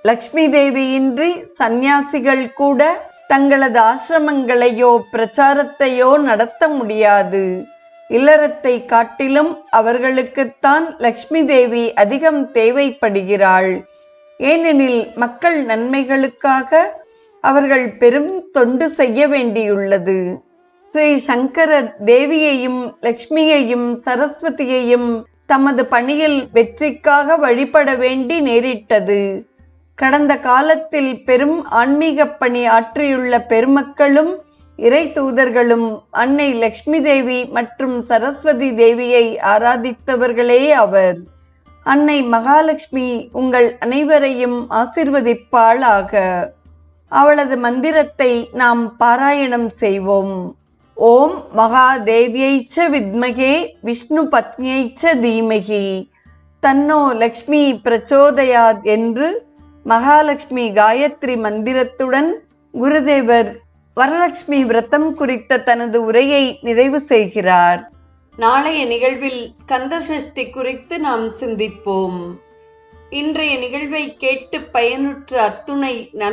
லக்ஷ்மி தேவியின்றி சந்நியாசிகள் கூட தங்களது ஆசிரமங்களையோ பிரச்சாரத்தையோ நடத்த முடியாது. இல்லறத்தை காட்டிலும் அவர்களுக்குத்தான் லக்ஷ்மி தேவி அதிகம் தேவைப்படுகிறாள். ஏனெனில் மக்கள் நன்மைகளுக்காக அவர்கள் பெரும் தொண்டு செய்ய வேண்டியுள்ளது. ஸ்ரீ சங்கரர் தேவியையும் லக்ஷ்மியையும் சரஸ்வதியையும் தமது பணியில் வெற்றிக்காக வழிபட வேண்டி நேரிட்டது. கடந்த காலத்தில் பெரும் ஆன்மீக பணி ஆற்றியுள்ள பெருமக்களும் இறை தூதர்களும் அன்னை லக்ஷ்மி தேவி மற்றும் சரஸ்வதி தேவியை ஆராதித்தவர்களே அவர். அன்னை மகாலட்சுமி உங்கள் அனைவரையும் ஆசிர்வதிப்பாளாக. அவளது மந்திரத்தை நாம் பாராயணம் செய்வோம். ஓம் மகாதேவியைச்ச வித்மகே விஷ்ணு பத்னியைச்ச தீமகி தன்னோ லக்ஷ்மி பிரச்சோதயாத் என்று மகாலட்சுமி காயத்ரி மந்திரத்துடன் குருதேவர் வரலட்சுமி விரதம் குறித்த தனது உரையை நிறைவு செய்கிறார். நாளைய நிகழ்வில் ஸ்கந்த சஷ்டி குறித்து நாம் சிந்திப்போம். இன்றைய நிகழ்வை கேட்டு பயனுற்ற அத்துணை நல்ல